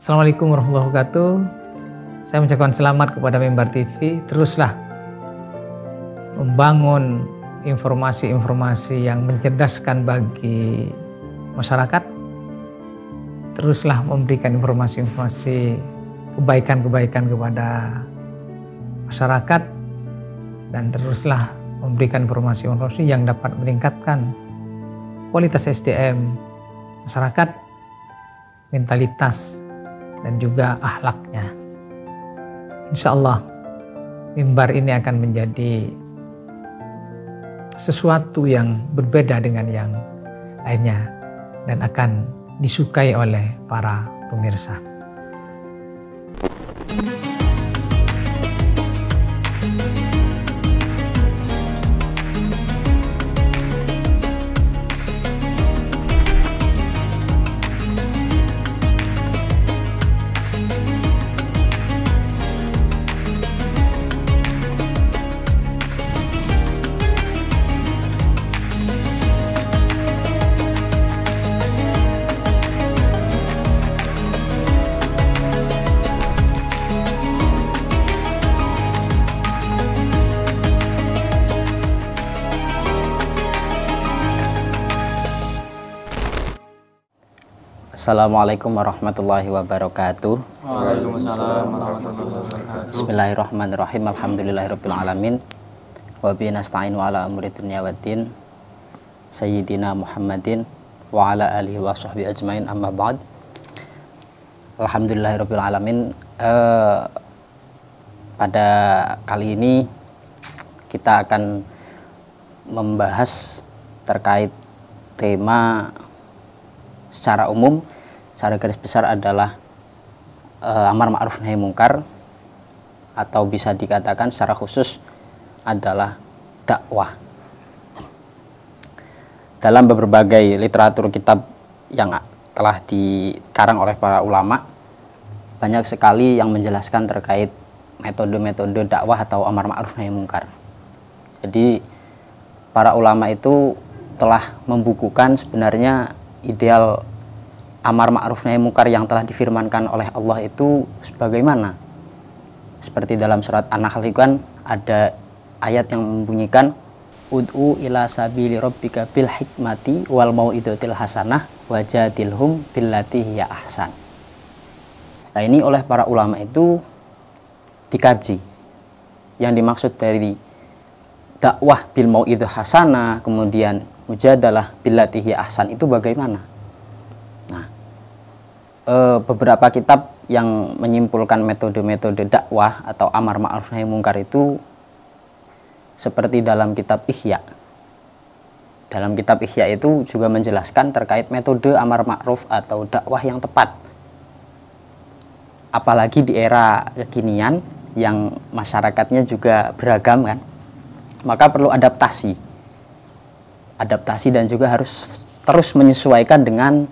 Assalamualaikum warahmatullahi wabarakatuh. Saya mengucapkan selamat kepada Mimbar TV. Teruslah membangun informasi-informasi yang mencerdaskan bagi masyarakat. Teruslah memberikan informasi-informasi kebaikan-kebaikan kepada masyarakat. Dan teruslah memberikan informasi-informasi yang dapat meningkatkan kualitas SDM masyarakat, mentalitas, dan juga akhlaknya. Insya Allah mimbar ini akan menjadi sesuatu yang berbeda dengan yang lainnya dan akan disukai oleh para pemirsa. Assalamualaikum warahmatullahi wabarakatuh. Waalaikumsalam warahmatullahi wabarakatuh. Bismillahirrahmanirrahim. Alhamdulillahirabbil alamin. Wa bihi nasta'in wa ala umuri dunya waddin. Sayyidina Muhammadin wa ala alihi wa sahbihi ajmain, amma ba'd. Alhamdulillahirabbil alamin. Pada kali ini kita akan membahas terkait tema secara umum, secara garis besar adalah amar ma'ruf nahi mungkar, atau bisa dikatakan secara khusus adalah dakwah. Dalam berbagai literatur kitab yang telah dikarang oleh para ulama, banyak sekali yang menjelaskan terkait metode-metode dakwah atau amar ma'ruf nahi mungkar. Jadi para ulama itu telah membukukan sebenarnya ideal amar ma'ruf nahi mungkar yang telah difirmankan oleh Allah itu sebagaimana. Seperti dalam surat An-Nahl kan ada ayat yang membunyikan ud'u ila sabili rabbika bil hikmati wal mau'izatil hasanah wajadilhum billati hiya ahsan. Nah, ini oleh para ulama itu dikaji. Yang dimaksud dari dakwah bil mau'izah hasanah, kemudian mujadalah billati hiya ahsan itu bagaimana? Nah, beberapa kitab yang menyimpulkan metode-metode dakwah atau amar ma'ruf nahi mungkar itu seperti dalam kitab Ihya. Dalam kitab Ihya itu juga menjelaskan terkait metode amar ma'ruf atau dakwah yang tepat. Apalagi di era kekinian yang masyarakatnya juga beragam kan, maka perlu adaptasi dan juga harus terus menyesuaikan dengan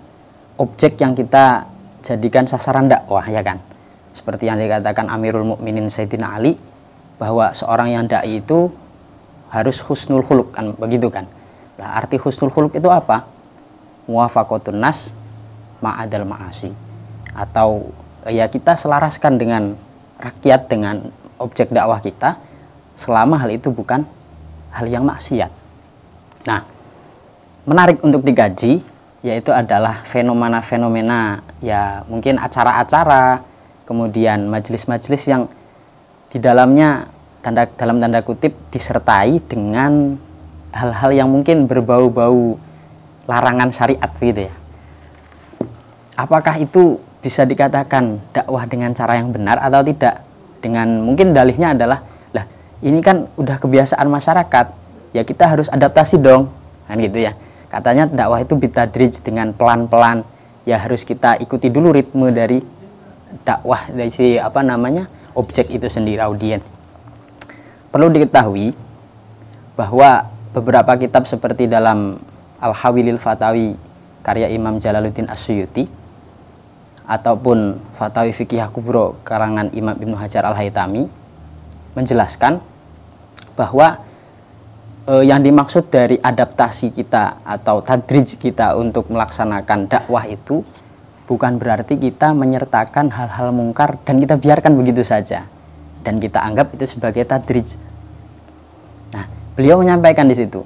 objek yang kita jadikan sasaran dakwah, ya kan. Seperti yang dikatakan Amirul Mukminin Sayyidina Ali, bahwa seorang yang dai itu harus husnul khuluq, kan begitu kan. Nah, arti husnul khuluq itu apa? Muwafaqatun nas ma'adal ma'asi, atau ya kita selaraskan dengan rakyat, dengan objek dakwah kita, selama hal itu bukan hal yang maksiat. Nah, menarik untuk dikaji yaitu adalah fenomena-fenomena, ya mungkin acara-acara, kemudian majelis-majelis yang di dalamnya dalam tanda kutip disertai dengan hal-hal yang mungkin berbau-bau larangan syariat gitu ya. Apakah itu bisa dikatakan dakwah dengan cara yang benar atau tidak? Dengan mungkin dalihnya adalah, lah ini kan udah kebiasaan masyarakat, ya kita harus adaptasi dong, kan gitu ya. Katanya dakwah itu bitadrij, dengan pelan-pelan, ya harus kita ikuti dulu ritme dari dakwah, dari si objek itu sendiri, audien. Perlu diketahui bahwa beberapa kitab seperti dalam Al-Hawilil Fatawi karya Imam Jalaluddin As-Suyuti, ataupun Fatawi Fiqhiyah Kubro karangan Imam Ibnu Hajar Al-Haytami, menjelaskan bahwa yang dimaksud dari adaptasi kita atau tadrij kita untuk melaksanakan dakwah itu bukan berarti kita menyertakan hal-hal mungkar dan kita biarkan begitu saja dan kita anggap itu sebagai tadrij. Nah, beliau menyampaikan di situ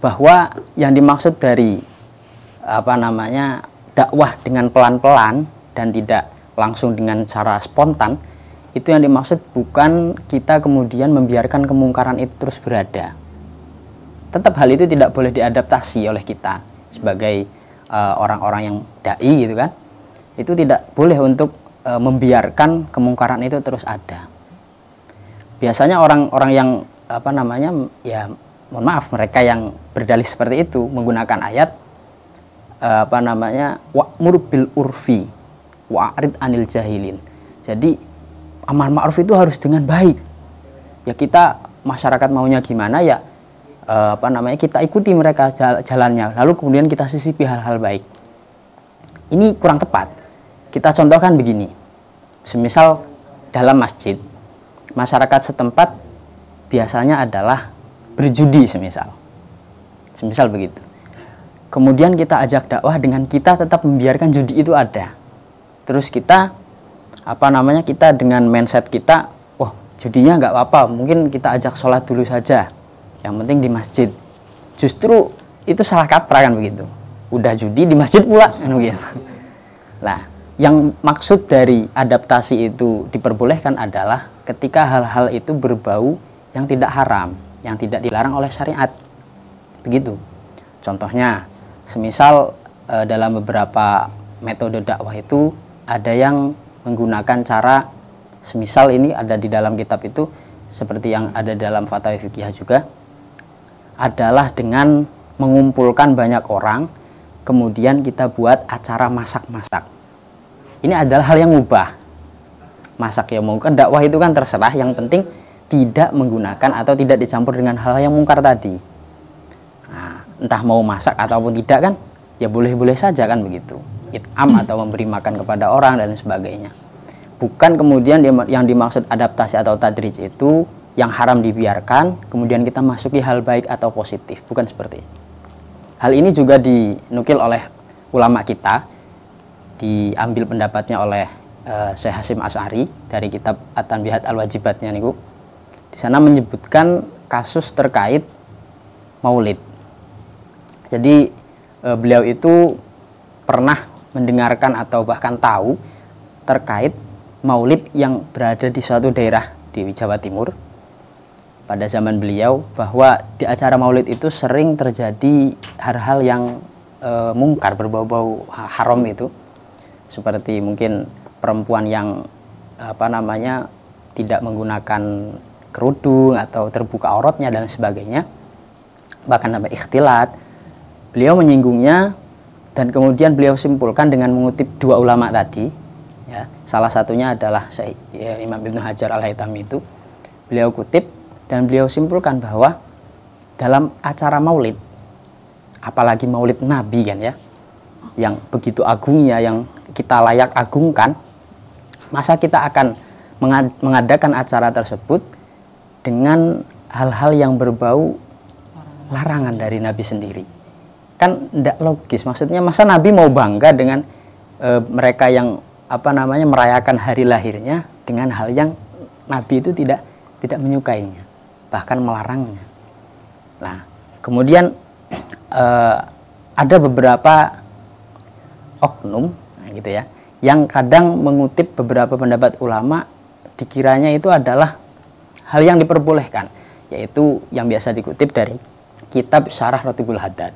bahwa yang dimaksud dari dakwah dengan pelan-pelan dan tidak langsung dengan cara spontan, itu yang dimaksud bukan kita kemudian membiarkan kemungkaran itu terus berada. Tetap hal itu tidak boleh diadaptasi oleh kita sebagai orang-orang yang dai gitu kan. Itu tidak boleh untuk membiarkan kemungkaran itu terus ada. Biasanya orang-orang yang ya mohon maaf, mereka yang berdalih seperti itu menggunakan ayat wa'mur bil urfi wa'rid anil jahilin. Jadi amar ma'ruf itu harus dengan baik. Ya kita masyarakat maunya gimana ya kita ikuti mereka jalannya, lalu kemudian kita sisipi hal-hal baik. Ini kurang tepat. Kita contohkan begini. Semisal dalam masjid, masyarakat setempat biasanya adalah berjudi semisal begitu. Kemudian kita ajak dakwah dengan kita tetap membiarkan judi itu ada. Terus kita kita dengan mindset kita, wah judinya nggak apa-apa, mungkin kita ajak sholat dulu saja, yang penting di masjid. Justru itu salah kaprah kan begitu. Udah judi di masjid pula kan begitu. Nah, yang maksud dari adaptasi itu diperbolehkan adalah ketika hal-hal itu berbau yang tidak haram, yang tidak dilarang oleh syariat. Begitu. Contohnya, semisal dalam beberapa metode dakwah itu ada yang menggunakan cara, semisal ini ada di dalam kitab itu, seperti yang ada dalam Fatwa Fiqhiyah juga, adalah dengan mengumpulkan banyak orang, kemudian kita buat acara masak-masak. Ini adalah hal yang mubah. Masak ya mungkin, dakwah itu kan terserah, yang penting tidak menggunakan atau tidak dicampur dengan hal yang mungkar tadi. Nah, entah mau masak ataupun tidak kan, ya boleh-boleh saja kan begitu. It'am atau memberi makan kepada orang dan sebagainya. Bukan kemudian yang dimaksud adaptasi atau tadrij itu yang haram dibiarkan, kemudian kita masuki hal baik atau positif. Bukan seperti itu. Hal ini juga dinukil oleh ulama kita, diambil pendapatnya oleh Syekh Hasyim Asy'ari dari kitab At-Tanbihat Al-Wajibatnya niku. Di sana menyebutkan kasus terkait maulid. Jadi beliau itu pernah mendengarkan atau bahkan tahu terkait maulid yang berada di suatu daerah di Jawa Timur pada zaman beliau, bahwa di acara maulid itu sering terjadi hal-hal yang mungkar, berbau-bau haram itu, seperti mungkin perempuan yang tidak menggunakan kerudung atau terbuka auratnya dan sebagainya, bahkan sampai ikhtilat. Beliau menyinggungnya dan kemudian beliau simpulkan dengan mengutip dua ulama tadi, ya, salah satunya adalah Imam Ibnu Hajar Al-Haytami itu. Beliau kutip dan beliau simpulkan bahwa dalam acara maulid, apalagi maulid Nabi kan ya, yang begitu agungnya, yang kita layak agungkan, masa kita akan mengadakan acara tersebut dengan hal-hal yang berbau larangan dari Nabi sendiri? Kan tidak logis. Maksudnya masa Nabi mau bangga dengan mereka yang merayakan hari lahirnya dengan hal yang Nabi itu tidak menyukainya, bahkan melarangnya. Nah, kemudian ada beberapa oknum gitu ya, yang kadang mengutip beberapa pendapat ulama, dikiranya itu adalah hal yang diperbolehkan, yaitu yang biasa dikutip dari kitab Syarah Ratibul Haddad.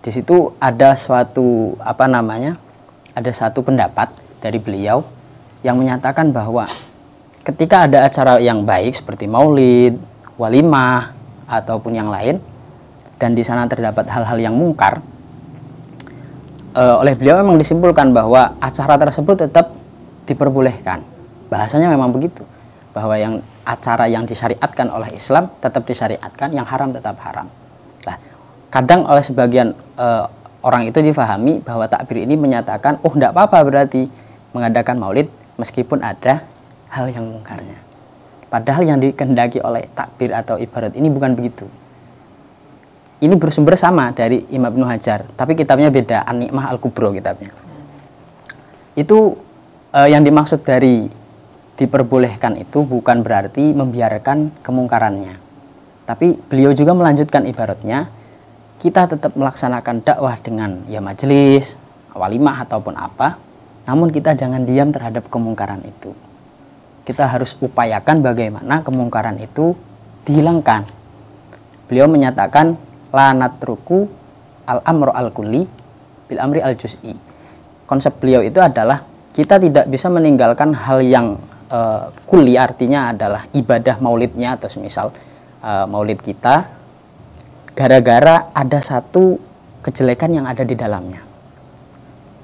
Di situ ada suatu ada satu pendapat dari beliau yang menyatakan bahwa ketika ada acara yang baik seperti maulid, walimah ataupun yang lain, dan di sana terdapat hal-hal yang mungkar, oleh beliau memang disimpulkan bahwa acara tersebut tetap diperbolehkan. Bahasanya memang begitu, bahwa yang acara yang disyariatkan oleh Islam tetap disyariatkan, yang haram tetap haram. Nah, kadang oleh sebagian orang itu difahami bahwa takbir ini menyatakan, oh tidak apa-apa berarti mengadakan maulid meskipun ada hal yang mungkarnya. Padahal yang dikehendaki oleh takbir atau ibarat ini bukan begitu. ini bersumber sama dari Imam Ibnu Hajar, tapi kitabnya beda, An-Ni'mah Al-Kubro kitabnya. Itu yang dimaksud dari diperbolehkan itu bukan berarti membiarkan kemungkarannya. Tapi beliau juga melanjutkan ibaratnya, kita tetap melaksanakan dakwah dengan ya majelis, walimah ataupun apa, namun kita jangan diam terhadap kemungkaran itu. Kita harus upayakan bagaimana kemungkaran itu dihilangkan. Beliau menyatakan la natruku al-amru al-kulli bil amri al-juz'i. Konsep beliau itu adalah kita tidak bisa meninggalkan hal yang kulli, artinya adalah ibadah maulidnya atau semisal maulid kita gara-gara ada satu kejelekan yang ada di dalamnya.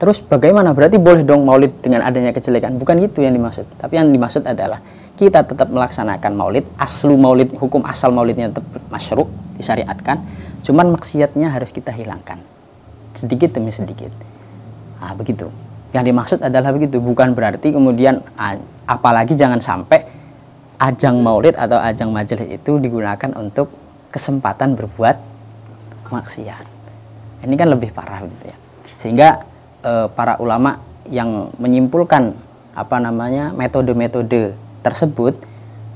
Terus bagaimana? Berarti boleh dong maulid dengan adanya kejelekan? Bukan itu yang dimaksud. Tapi yang dimaksud adalah kita tetap melaksanakan maulid, aslu maulid, hukum asal maulidnya tetap masyru', disyariatkan, cuman maksiatnya harus kita hilangkan sedikit demi sedikit. Nah, begitu. Yang dimaksud adalah begitu, bukan berarti kemudian apalagi jangan sampai ajang maulid atau ajang majelis itu digunakan untuk kesempatan berbuat maksiat. Ini kan lebih parah gitu ya. Sehingga para ulama yang menyimpulkan metode-metode tersebut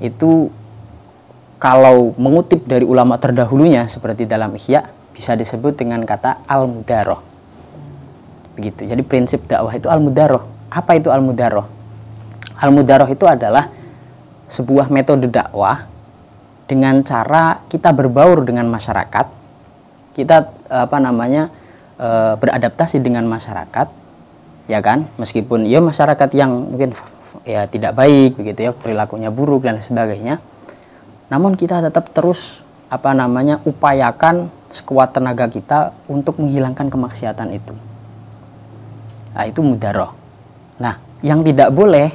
itu kalau mengutip dari ulama terdahulunya seperti dalam Ihya bisa disebut dengan kata al-mudaroh. Begitu. Jadi prinsip dakwah itu al-mudaroh. Apa itu al-mudaroh? Al-mudaroh itu adalah sebuah metode dakwah dengan cara kita berbaur dengan masyarakat, kita beradaptasi dengan masyarakat, ya kan? Meskipun ya masyarakat yang mungkin ya tidak baik begitu ya, perilakunya buruk dan sebagainya, namun kita tetap terus upayakan sekuat tenaga kita untuk menghilangkan kemaksiatan itu. Nah, itu mudaroh. Nah, yang tidak boleh,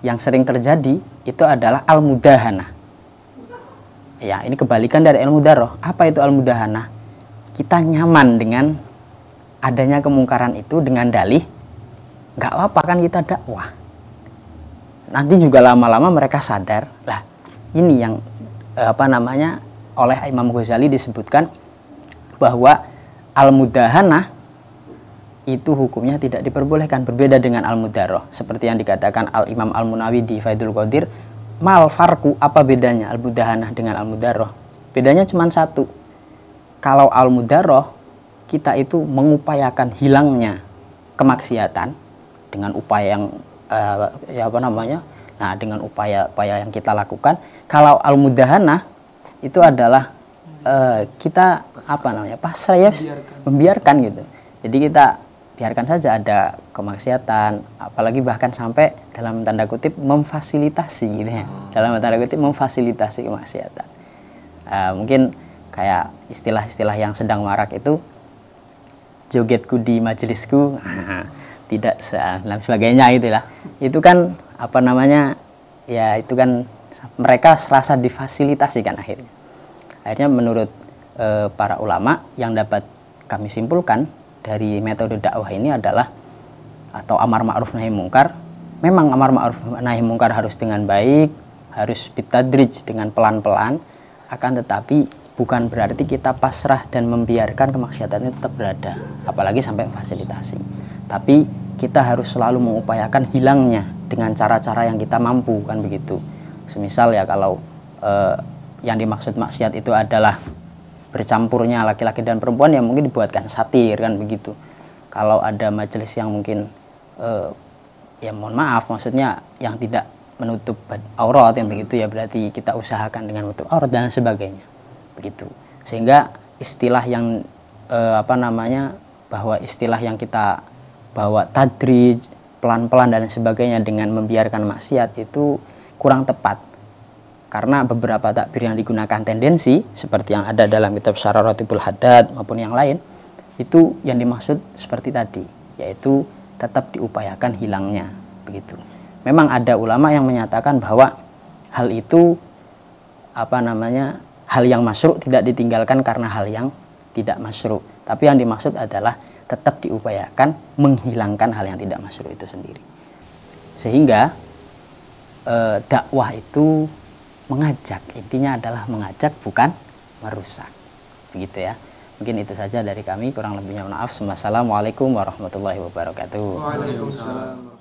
yang sering terjadi itu adalah al-mudahanah. Ya, ini kebalikan dari al-mudaroh. Apa itu al-mudahanah? Kita nyaman dengan adanya kemungkaran itu dengan dalih nggak apa-apa kan kita dakwah. Nanti juga lama-lama mereka sadar, lah ini yang oleh Imam Ghazali disebutkan bahwa al-mudahanah itu hukumnya tidak diperbolehkan, berbeda dengan al-mudaroh. Seperti yang dikatakan Al-Imam Al-Munawi di Faidul Qadir, mal farku, apa bedanya al-mudahanah dengan al-mudaroh? Bedanya cuma satu. Kalau al-mudaroh, kita itu mengupayakan hilangnya kemaksiatan dengan upaya yang dengan upaya-upaya yang kita lakukan. Kalau al-mudahanah itu adalah kita pasrah ya, membiarkan gitu. Jadi kita biarkan saja ada kemaksiatan, apalagi bahkan sampai dalam tanda kutip memfasilitasi gitu ya. Dalam tanda kutip memfasilitasi kemaksiatan. Mungkin kayak istilah-istilah yang sedang marak itu, jogetku di majelisku, tidak dan sebagainya itulah. Itu kan ya itu kan mereka serasa difasilitasi kan akhirnya. Akhirnya menurut para ulama yang dapat kami simpulkan dari metode dakwah ini adalah atau amar ma'ruf nahi mungkar, memang amar ma'ruf nahi mungkar harus dengan baik, harus bitadrij dengan pelan-pelan, akan tetapi bukan berarti kita pasrah dan membiarkan kemaksiatan itu tetap berada, apalagi sampai fasilitasi. Tapi kita harus selalu mengupayakan hilangnya dengan cara-cara yang kita mampu, kan begitu. Semisal ya kalau yang dimaksud maksiat itu adalah bercampurnya laki-laki dan perempuan, ya mungkin dibuatkan satir, kan begitu. Kalau ada majelis yang mungkin ya mohon maaf, maksudnya yang tidak menutup aurat yang begitu, ya berarti kita usahakan dengan menutup aurat dan sebagainya, begitu. Sehingga istilah yang bahwa istilah yang kita bawa tadrij, pelan-pelan dan sebagainya dengan membiarkan maksiat itu kurang tepat. Karena beberapa takbir yang digunakan tendensi seperti yang ada dalam kitab Syarah Ratibul Haddad maupun yang lain, itu yang dimaksud seperti tadi, yaitu tetap diupayakan hilangnya, begitu. Memang ada ulama yang menyatakan bahwa hal itu hal yang masyru' tidak ditinggalkan karena hal yang tidak masyru'. Tapi yang dimaksud adalah tetap diupayakan menghilangkan hal yang tidak masyru' itu sendiri. Sehingga dakwah itu mengajak, intinya adalah mengajak bukan merusak. begitu ya. Mungkin itu saja dari kami, kurang lebihnya maaf. Wassalamualaikum warahmatullahi wabarakatuh. Waalaikumsalam.